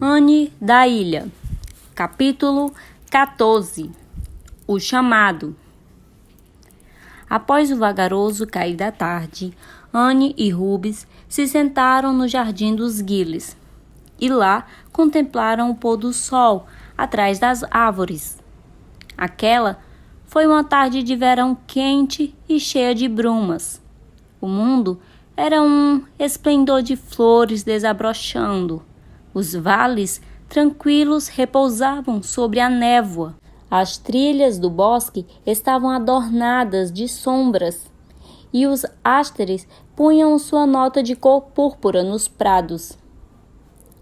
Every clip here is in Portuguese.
Anne da Ilha. Capítulo 14. O chamado. Após o vagaroso cair da tarde, Anne e Rubens se sentaram no jardim dos Gillies e lá contemplaram o pôr do sol atrás das árvores. Aquela foi uma tarde de verão quente e cheia de brumas. O mundo era um esplendor de flores desabrochando. Os vales tranquilos repousavam sobre a névoa. As trilhas do bosque estavam adornadas de sombras e os ásteres punham sua nota de cor púrpura nos prados.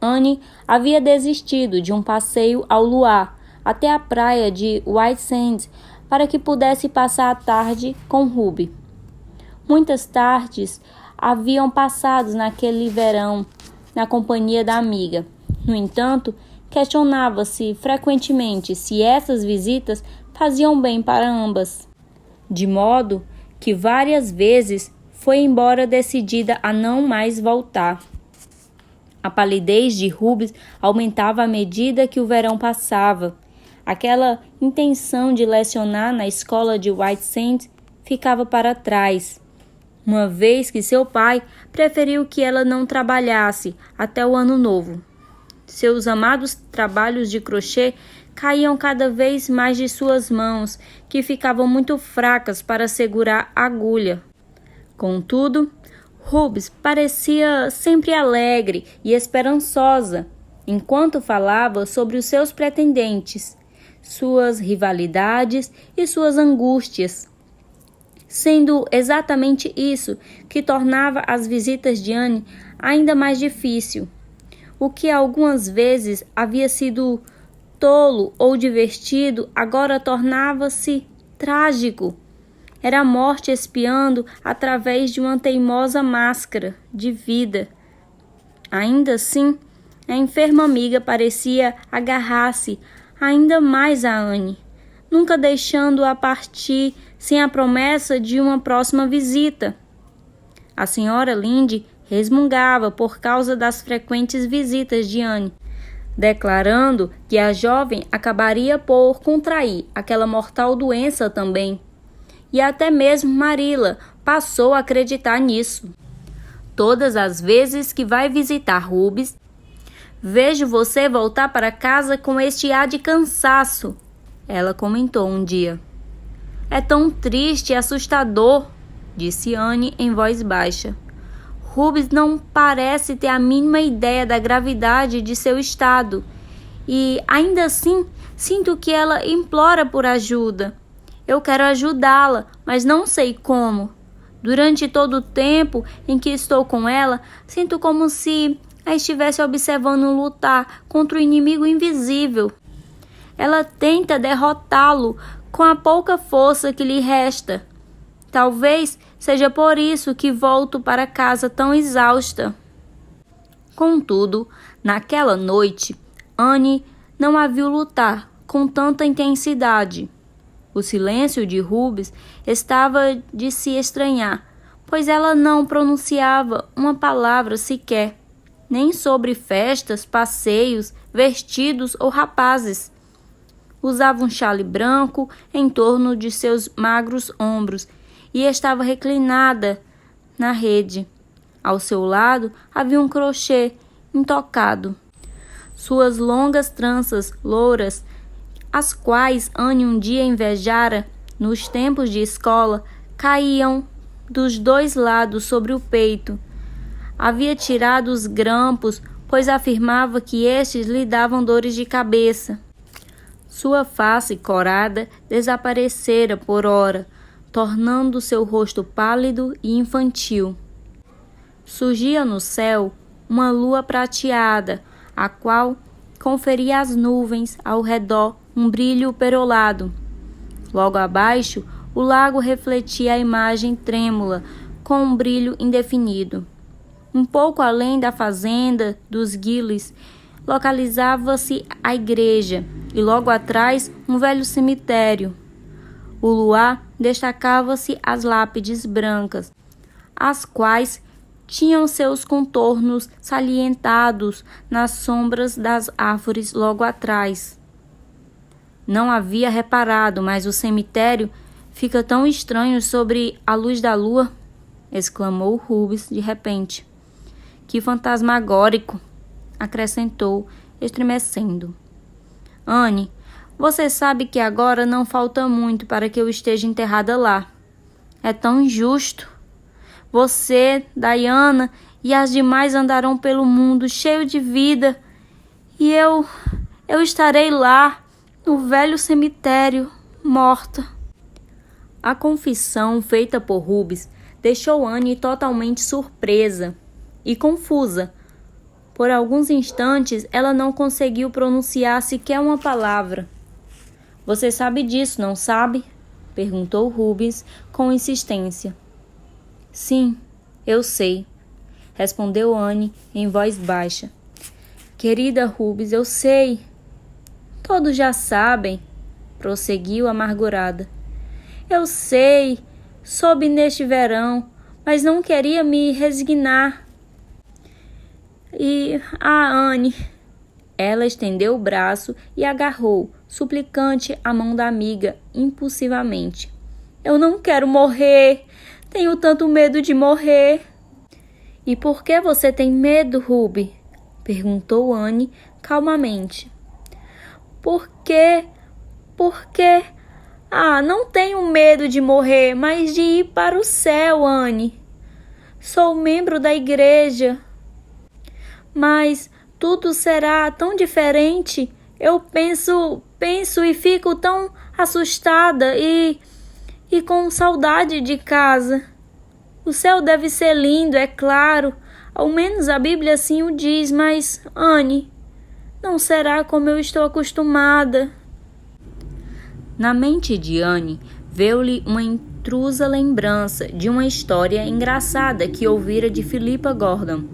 Anne havia desistido de um passeio ao luar até a praia de White Sands para que pudesse passar a tarde com Ruby. Muitas tardes haviam passado naquele verão na companhia da amiga. No entanto, questionava-se frequentemente se essas visitas faziam bem para ambas, de modo que várias vezes foi embora decidida a não mais voltar. A palidez de Rubens aumentava à medida que o verão passava. Aquela intenção de lecionar na escola de White Sands ficava para trás, uma vez que seu pai preferiu que ela não trabalhasse até o ano novo. Seus amados trabalhos de crochê caíam cada vez mais de suas mãos, que ficavam muito fracas para segurar a agulha. Contudo, Rubens parecia sempre alegre e esperançosa, enquanto falava sobre os seus pretendentes, suas rivalidades e suas angústias, sendo exatamente isso que tornava as visitas de Anne ainda mais difícil. O que algumas vezes havia sido tolo ou divertido, agora tornava-se trágico. Era a morte espiando através de uma teimosa máscara de vida. Ainda assim, a enferma amiga parecia agarrar-se ainda mais a Anne, nunca deixando-a partir sem a promessa de uma próxima visita. A senhora Lynde resmungava por causa das frequentes visitas de Anne, declarando que a jovem acabaria por contrair aquela mortal doença também. E até mesmo Marilla passou a acreditar nisso. Todas as vezes que vai visitar Rubens, vejo você voltar para casa com este ar de cansaço, ela comentou um dia. É tão triste e assustador, disse Anne em voz baixa. Rubens não parece ter a mínima ideia da gravidade de seu estado e, ainda assim, sinto que ela implora por ajuda. Eu quero ajudá-la, mas não sei como. Durante todo o tempo em que estou com ela, sinto como se a estivesse observando lutar contra o inimigo invisível. Ela tenta derrotá-lo com a pouca força que lhe resta. Talvez seja por isso que volto para casa tão exausta. Contudo, naquela noite, Anne não a viu lutar com tanta intensidade. O silêncio de Rubens estava de se estranhar, pois ela não pronunciava uma palavra sequer, nem sobre festas, passeios, vestidos ou rapazes. Usava um chale branco em torno de seus magros ombros e estava reclinada na rede. Ao seu lado havia um crochê intocado. Suas longas tranças louras, as quais Anne um dia invejara nos tempos de escola, caíam dos dois lados sobre o peito. Havia tirado os grampos, pois afirmava que estes lhe davam dores de cabeça. Sua face corada desaparecera por ora, tornando seu rosto pálido e infantil. Surgia no céu uma lua prateada, a qual conferia às nuvens ao redor um brilho perolado. Logo abaixo, o lago refletia a imagem trêmula, com um brilho indefinido. Um pouco além da fazenda dos Gillies, localizava-se a igreja e logo atrás um velho cemitério. O luar destacava-se as lápides brancas, as quais tinham seus contornos salientados nas sombras das árvores logo atrás. Não havia reparado, mas o cemitério fica tão estranho sobre a luz da lua, exclamou Rubens de repente. Que fantasmagórico, acrescentou, estremecendo. Anne, você sabe que agora não falta muito para que eu esteja enterrada lá. É tão injusto. Você, Diana e as demais andarão pelo mundo cheio de vida e eu estarei lá, no velho cemitério, morta. A confissão feita por Rubens deixou Anne totalmente surpresa e confusa. Por alguns instantes, ela não conseguiu pronunciar sequer uma palavra. Você sabe disso, não sabe? Perguntou Rubens com insistência. Sim, eu sei, respondeu Anne em voz baixa. Querida Rubens, eu sei. Todos já sabem, prosseguiu amargurada. Eu sei, soube neste verão, mas não queria me resignar. Anne. Ela estendeu o braço e agarrou, suplicante, a mão da amiga, impulsivamente. Eu não quero morrer. Tenho tanto medo de morrer. E por que você tem medo, Ruby? Perguntou Anne calmamente. Por quê? Não tenho medo de morrer, mas de ir para o céu, Anne. Sou membro da igreja. Mas tudo será tão diferente. Eu penso e fico tão assustada e com saudade de casa. O céu deve ser lindo, é claro. Ao menos a Bíblia assim o diz, mas, Anne, não será como eu estou acostumada. Na mente de Anne, veio-lhe uma intrusa lembrança de uma história engraçada que ouvira de Philippa Gordon.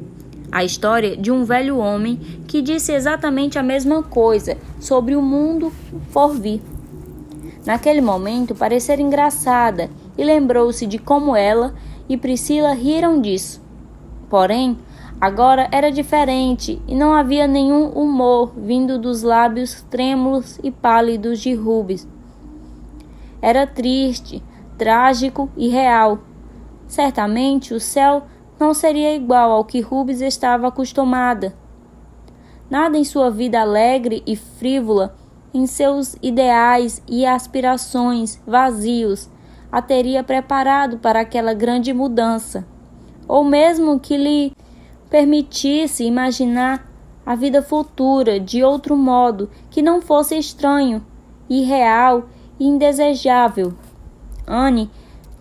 A história de um velho homem que disse exatamente a mesma coisa sobre o mundo por vir. Naquele momento parecera engraçada e lembrou-se de como ela e Priscila riram disso. Porém, agora era diferente e não havia nenhum humor vindo dos lábios trêmulos e pálidos de Rubens. Era triste, trágico e real. Certamente o céu não seria igual ao que Rubens estava acostumada. Nada em sua vida alegre e frívola, em seus ideais e aspirações vazios, a teria preparado para aquela grande mudança, ou mesmo que lhe permitisse imaginar a vida futura de outro modo que não fosse estranho, irreal e indesejável. Anne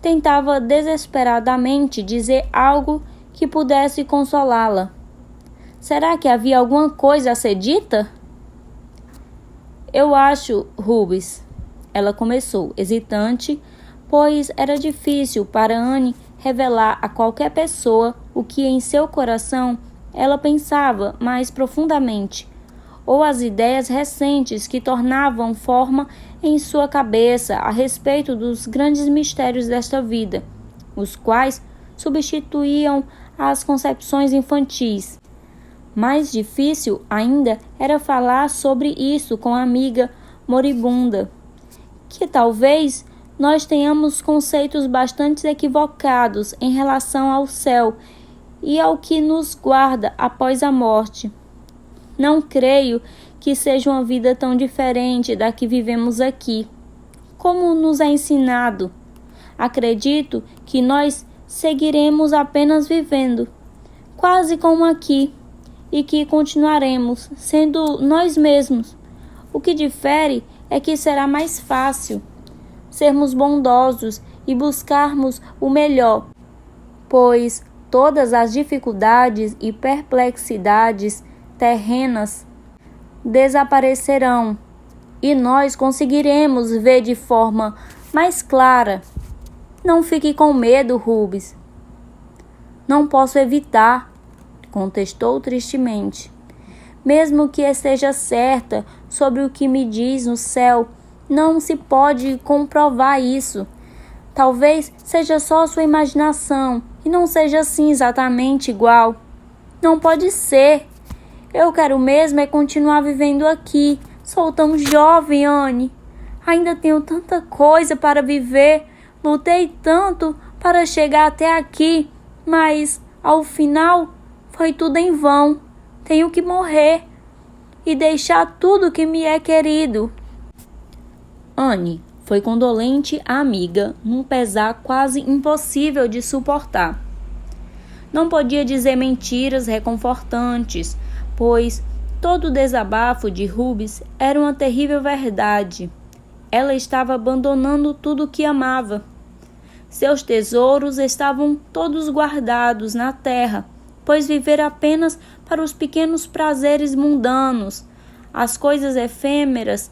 tentava desesperadamente dizer algo que pudesse consolá-la. Será que havia alguma coisa a ser dita? Eu acho, Rubens, ela começou, hesitante, pois era difícil para Anne revelar a qualquer pessoa o que em seu coração ela pensava mais profundamente, ou as ideias recentes que tornavam forma em sua cabeça a respeito dos grandes mistérios desta vida, os quais substituíam as concepções infantis. Mais difícil ainda era falar sobre isso com a amiga moribunda, que talvez nós tenhamos conceitos bastante equivocados em relação ao céu e ao que nos guarda após a morte. Não creio que seja uma vida tão diferente da que vivemos aqui, como nos é ensinado. Acredito que nós seguiremos apenas vivendo, quase como aqui, e que continuaremos sendo nós mesmos. O que difere é que será mais fácil sermos bondosos e buscarmos o melhor, pois todas as dificuldades e perplexidades terrenas desaparecerão e nós conseguiremos ver de forma mais clara. Não fique com medo, Rubens. Não posso evitar, contestou tristemente. Mesmo que esteja certa sobre o que me diz no céu, não se pode comprovar isso. Talvez seja só sua imaginação e não seja assim exatamente igual. Não pode ser. Eu quero mesmo é continuar vivendo aqui. Sou tão jovem, Anne. Ainda tenho tanta coisa para viver. Lutei tanto para chegar até aqui, mas ao final foi tudo em vão. Tenho que morrer e deixar tudo que me é querido. Anne foi condolente à amiga num pesar quase impossível de suportar. Não podia dizer mentiras reconfortantes, pois todo o desabafo de Rubens era uma terrível verdade. Ela estava abandonando tudo o que amava. Seus tesouros estavam todos guardados na terra, pois vivera apenas para os pequenos prazeres mundanos, as coisas efêmeras,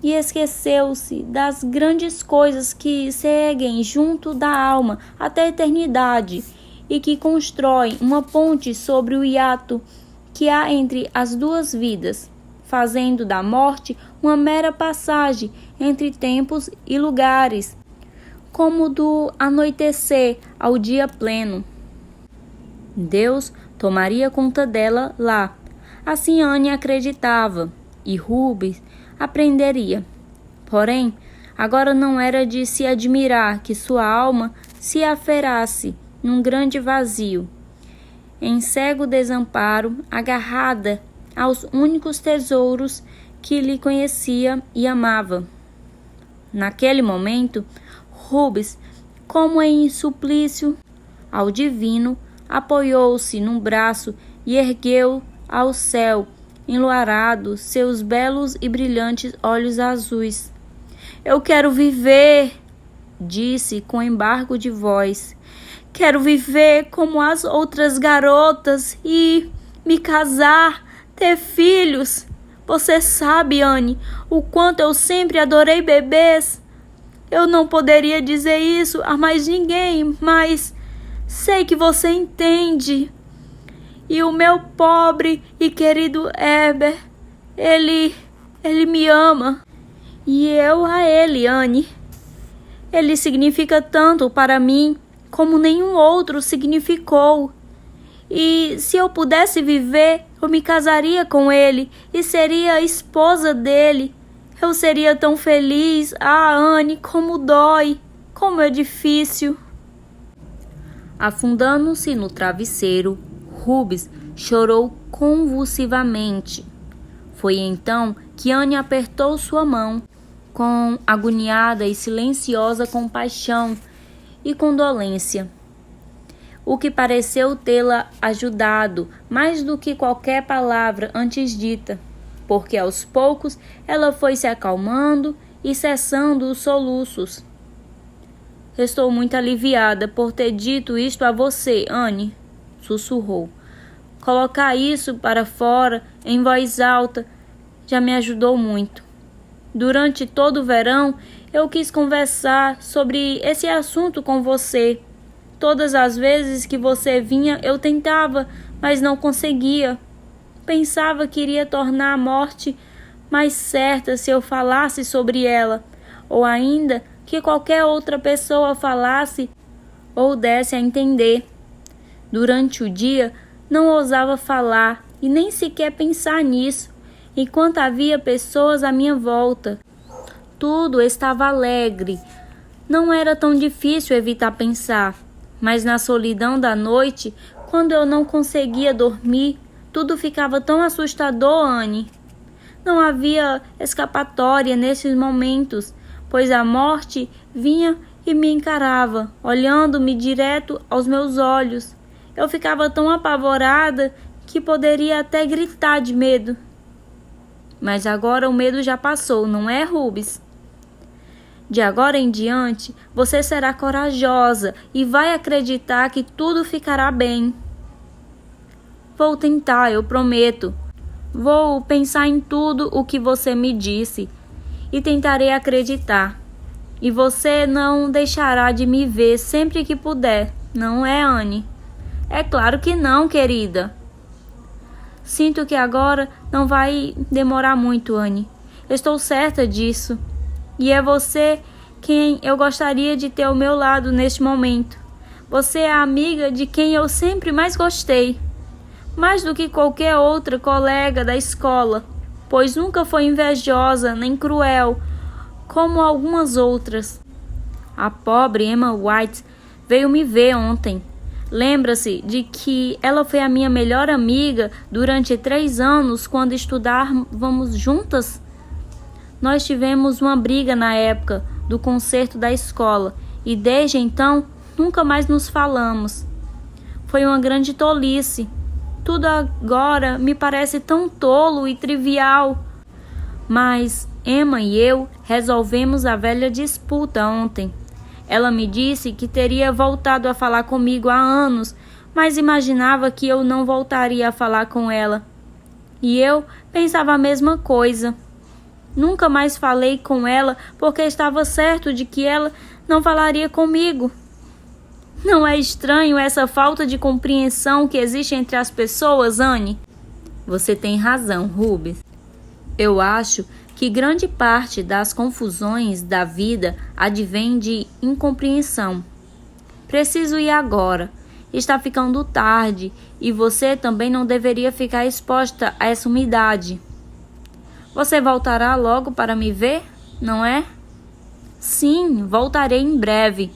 e esqueceu-se das grandes coisas que seguem junto da alma até a eternidade e que constroem uma ponte sobre o hiato que há entre as duas vidas, fazendo da morte uma mera passagem entre tempos e lugares, como do anoitecer ao dia pleno. Deus tomaria conta dela lá. Assim Anne acreditava, e Rubens aprenderia. Porém, agora não era de se admirar que sua alma se aferasse num grande vazio, em cego desamparo, agarrada aos únicos tesouros que lhe conhecia e amava. Naquele momento, Rubens, como em suplício ao divino, apoiou-se num braço e ergueu ao céu enluarado seus belos e brilhantes olhos azuis. Eu quero viver, disse com embargo de voz. Quero viver como as outras garotas e me casar, ter filhos. Você sabe, Anne, o quanto eu sempre adorei bebês. Eu não poderia dizer isso a mais ninguém, mas sei que você entende. E o meu pobre e querido Herbert, ele me ama. E eu a ele, Anne. Ele significa tanto para mim como nenhum outro significou. E se eu pudesse viver, eu me casaria com ele e seria a esposa dele. Eu seria tão feliz. Ah, Anne, como dói, como é difícil. Afundando-se no travesseiro, Rubens chorou convulsivamente. Foi então que Anne apertou sua mão com agoniada e silenciosa compaixão e condolência, o que pareceu tê-la ajudado mais do que qualquer palavra antes dita, porque aos poucos ela foi se acalmando e cessando os soluços. Estou muito aliviada por ter dito isto a você, Anne, sussurrou. Colocar isso para fora em voz alta já me ajudou muito. Durante todo o verão, eu quis conversar sobre esse assunto com você. Todas as vezes que você vinha, eu tentava, mas não conseguia. Pensava que iria tornar a morte mais certa se eu falasse sobre ela, ou ainda que qualquer outra pessoa falasse ou desse a entender. Durante o dia, não ousava falar e nem sequer pensar nisso, enquanto havia pessoas à minha volta. Tudo estava alegre. Não era tão difícil evitar pensar, mas na solidão da noite, quando eu não conseguia dormir, tudo ficava tão assustador, Anne. Não havia escapatória nesses momentos, pois a morte vinha e me encarava, olhando-me direto aos meus olhos. Eu ficava tão apavorada que poderia até gritar de medo. Mas agora o medo já passou, não é, Rubens? De agora em diante, você será corajosa e vai acreditar que tudo ficará bem. Vou tentar, eu prometo. Vou pensar em tudo o que você me disse e tentarei acreditar. E você não deixará de me ver sempre que puder, não é, Anne? É claro que não, querida. Sinto que agora não vai demorar muito, Anne. Estou certa disso. E é você quem eu gostaria de ter ao meu lado neste momento. Você é a amiga de quem eu sempre mais gostei, mais do que qualquer outra colega da escola, pois nunca foi invejosa nem cruel, como algumas outras. A pobre Emma White veio me ver ontem. Lembra-se de que ela foi a minha melhor amiga durante 3 anos quando estudávamos juntas? Nós tivemos uma briga na época do concerto da escola e desde então nunca mais nos falamos. Foi uma grande tolice. Tudo agora me parece tão tolo e trivial. Mas Emma e eu resolvemos a velha disputa ontem. Ela me disse que teria voltado a falar comigo há anos, mas imaginava que eu não voltaria a falar com ela. E eu pensava a mesma coisa. Nunca mais falei com ela porque estava certo de que ela não falaria comigo. Não é estranho essa falta de compreensão que existe entre as pessoas, Anne? Você tem razão, Rubens. Eu acho que grande parte das confusões da vida advém de incompreensão. Preciso ir agora. Está ficando tarde e você também não deveria ficar exposta a essa umidade. Você voltará logo para me ver, não é? Sim, voltarei em breve.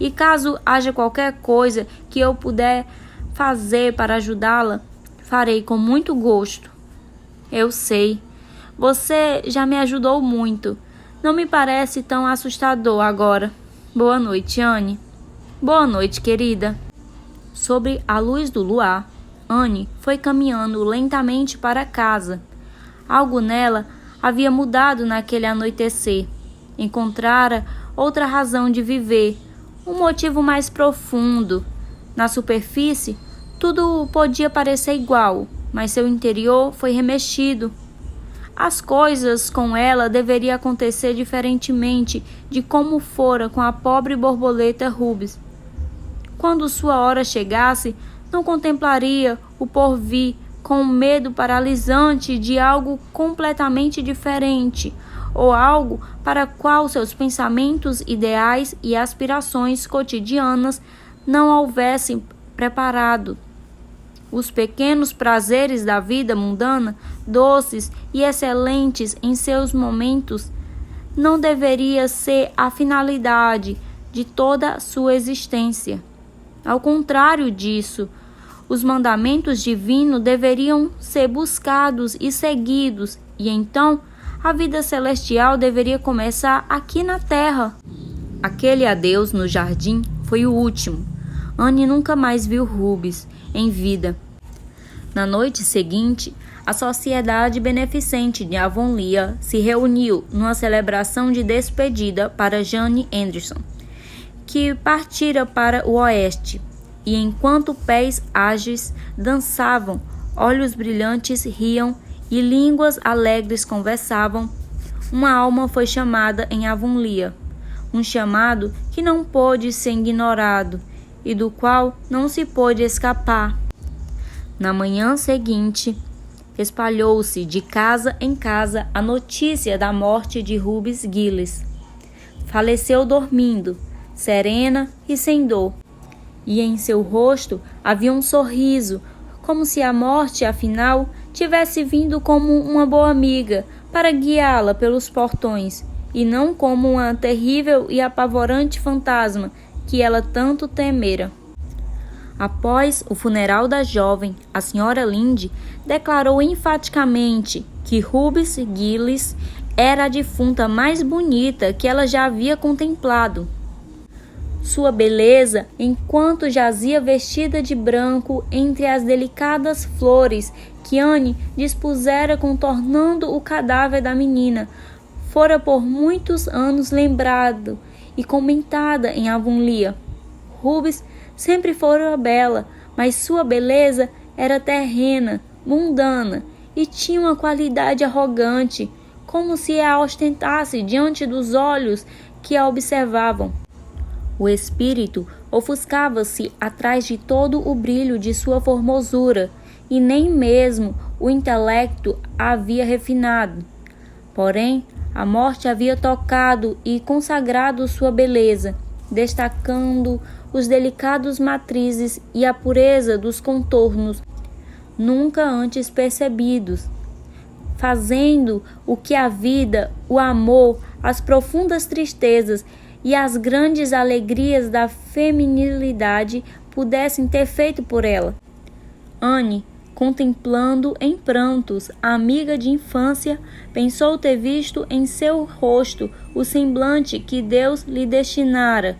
E caso haja qualquer coisa que eu puder fazer para ajudá-la, farei com muito gosto. Eu sei. Você já me ajudou muito. Não me parece tão assustador agora. Boa noite, Anne. Boa noite, querida. Sob a luz do luar, Anne foi caminhando lentamente para casa. Algo nela havia mudado naquele anoitecer. Encontrara outra razão de viver, um motivo mais profundo. Na superfície, tudo podia parecer igual, mas seu interior foi remexido. As coisas com ela deveriam acontecer diferentemente de como fora com a pobre borboleta Rubens. Quando sua hora chegasse, não contemplaria o porvir com o medo paralisante de algo completamente diferente, ou algo para qual seus pensamentos, ideais e aspirações cotidianas não a houvessem preparado. Os pequenos prazeres da vida mundana, doces e excelentes em seus momentos, não deveria ser a finalidade de toda a sua existência. Ao contrário disso, os mandamentos divinos deveriam ser buscados e seguidos, e então a vida celestial deveria começar aqui na terra. Aquele adeus no jardim foi o último. Anne nunca mais viu Rubens em vida. Na noite seguinte, a Sociedade Beneficente de Avonlea se reuniu numa celebração de despedida para Jane Anderson, que partira para o oeste, e enquanto pés ágeis dançavam, olhos brilhantes riam e línguas alegres conversavam, uma alma foi chamada em Avonlea, um chamado que não pôde ser ignorado e do qual não se pôde escapar. Na manhã seguinte, espalhou-se de casa em casa a notícia da morte de Rubens Gillis. Faleceu dormindo, serena e sem dor, e em seu rosto havia um sorriso, como se a morte, afinal, tivesse vindo como uma boa amiga para guiá-la pelos portões, e não como uma terrível e apavorante fantasma que ela tanto temera. Após o funeral da jovem, a senhora Lynde declarou enfaticamente que Rubens Gillis era a defunta mais bonita que ela já havia contemplado. Sua beleza, enquanto jazia vestida de branco entre as delicadas flores que Anne dispusera contornando o cadáver da menina, fora por muitos anos lembrado e comentada em Avonlea. Rubens sempre fora bela, mas sua beleza era terrena, mundana e tinha uma qualidade arrogante, como se a ostentasse diante dos olhos que a observavam. O espírito ofuscava-se atrás de todo o brilho de sua formosura, e nem mesmo o intelecto a havia refinado. Porém, a morte havia tocado e consagrado sua beleza, destacando os delicados matrizes e a pureza dos contornos nunca antes percebidos, fazendo o que a vida, o amor, as profundas tristezas e as grandes alegrias da feminilidade pudessem ter feito por ela. Anne, contemplando em prantos a amiga de infância, pensou ter visto em seu rosto o semblante que Deus lhe destinara,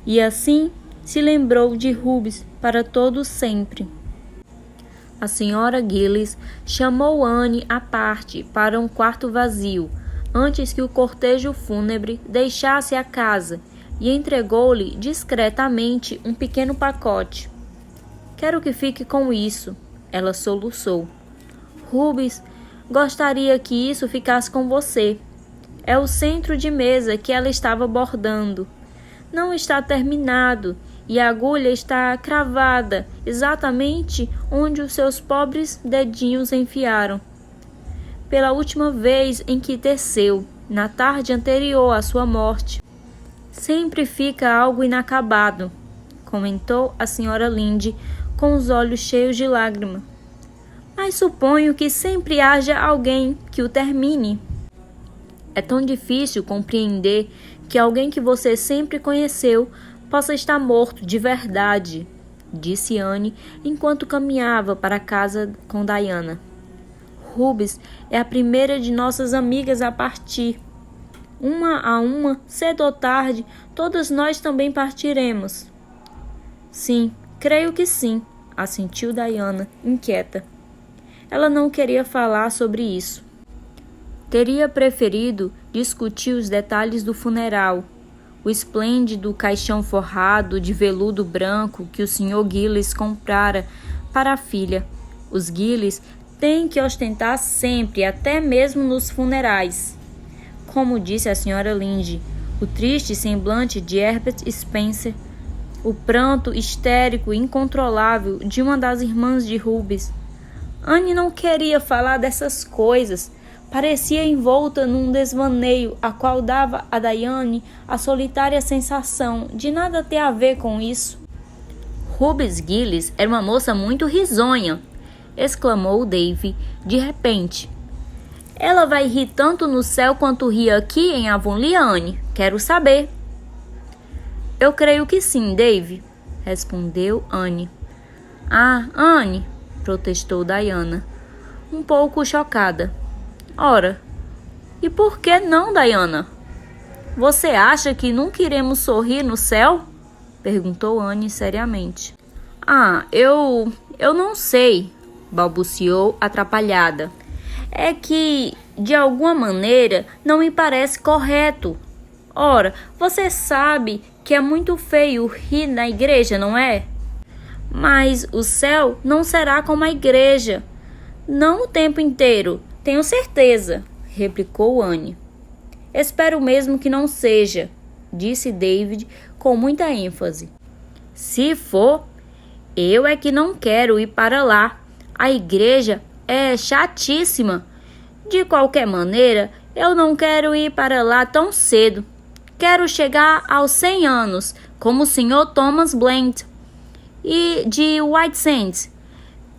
e assim se lembrou de Rubens para todo sempre. A senhora Gillis chamou Anne à parte para um quarto vazio, antes que o cortejo fúnebre deixasse a casa, e entregou-lhe discretamente um pequeno pacote. Quero que fique com isso, ela soluçou. Rubens gostaria que isso ficasse com você. É o centro de mesa que ela estava bordando. Não está terminado e a agulha está cravada exatamente onde os seus pobres dedinhos enfiaram. Pela última vez em que teceu, na tarde anterior à sua morte. Sempre fica algo inacabado, comentou a senhora Linde com os olhos cheios de lágrima. Mas suponho que sempre haja alguém que o termine. É tão difícil compreender que alguém que você sempre conheceu possa estar morto de verdade, disse Anne enquanto caminhava para casa com Diana. Rubens é a primeira de nossas amigas a partir. Uma a uma, cedo ou tarde, todas nós também partiremos. Sim, creio que sim, assentiu Diana, inquieta. Ela não queria falar sobre isso. Teria preferido discutir os detalhes do funeral, o esplêndido caixão forrado de veludo branco que o Sr. Gillis comprara para a filha. Os Gillis têm que ostentar sempre, até mesmo nos funerais. Como disse a Sra. Linde, o triste semblante de Herbert Spencer, o pranto histérico e incontrolável de uma das irmãs de Rubens. Anne não queria falar dessas coisas. Parecia envolta num desvaneio a qual dava a Diane a solitária sensação de nada ter a ver com isso. Rubens Gillis era uma moça muito risonha, exclamou Dave de repente. Ela vai rir tanto no céu quanto ri aqui em Avonlea, Anne? Quero saber. Eu creio que sim, Dave, respondeu Anne. Ah, Anne, protestou Diana, um pouco chocada. Ora, e por que não, Diana? Você acha que nunca iremos sorrir no céu? Perguntou Anne seriamente. Ah, eu não sei, balbuciou atrapalhada. É que, de alguma maneira, não me parece correto. Ora, você sabe que é muito feio rir na igreja, não é? Mas o céu não será como a igreja. Não o tempo inteiro, tenho certeza, replicou Anne. Espero mesmo que não seja, disse David com muita ênfase. Se for, eu é que não quero ir para lá. A igreja é chatíssima. De qualquer maneira, eu não quero ir para lá tão cedo. Quero chegar aos 100 anos, como o Sr. Thomas Blount e de White Sands.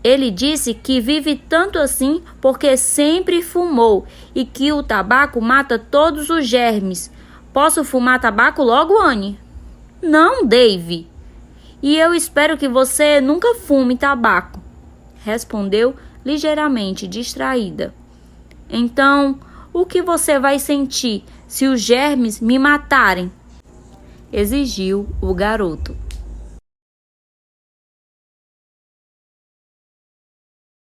Ele disse que vive tanto assim porque sempre fumou e que o tabaco mata todos os germes. Posso fumar tabaco logo, Anne? Não, Dave. E eu espero que você nunca fume tabaco, respondeu ligeiramente distraída. Então, o que você vai sentir se os germes me matarem? Exigiu o garoto.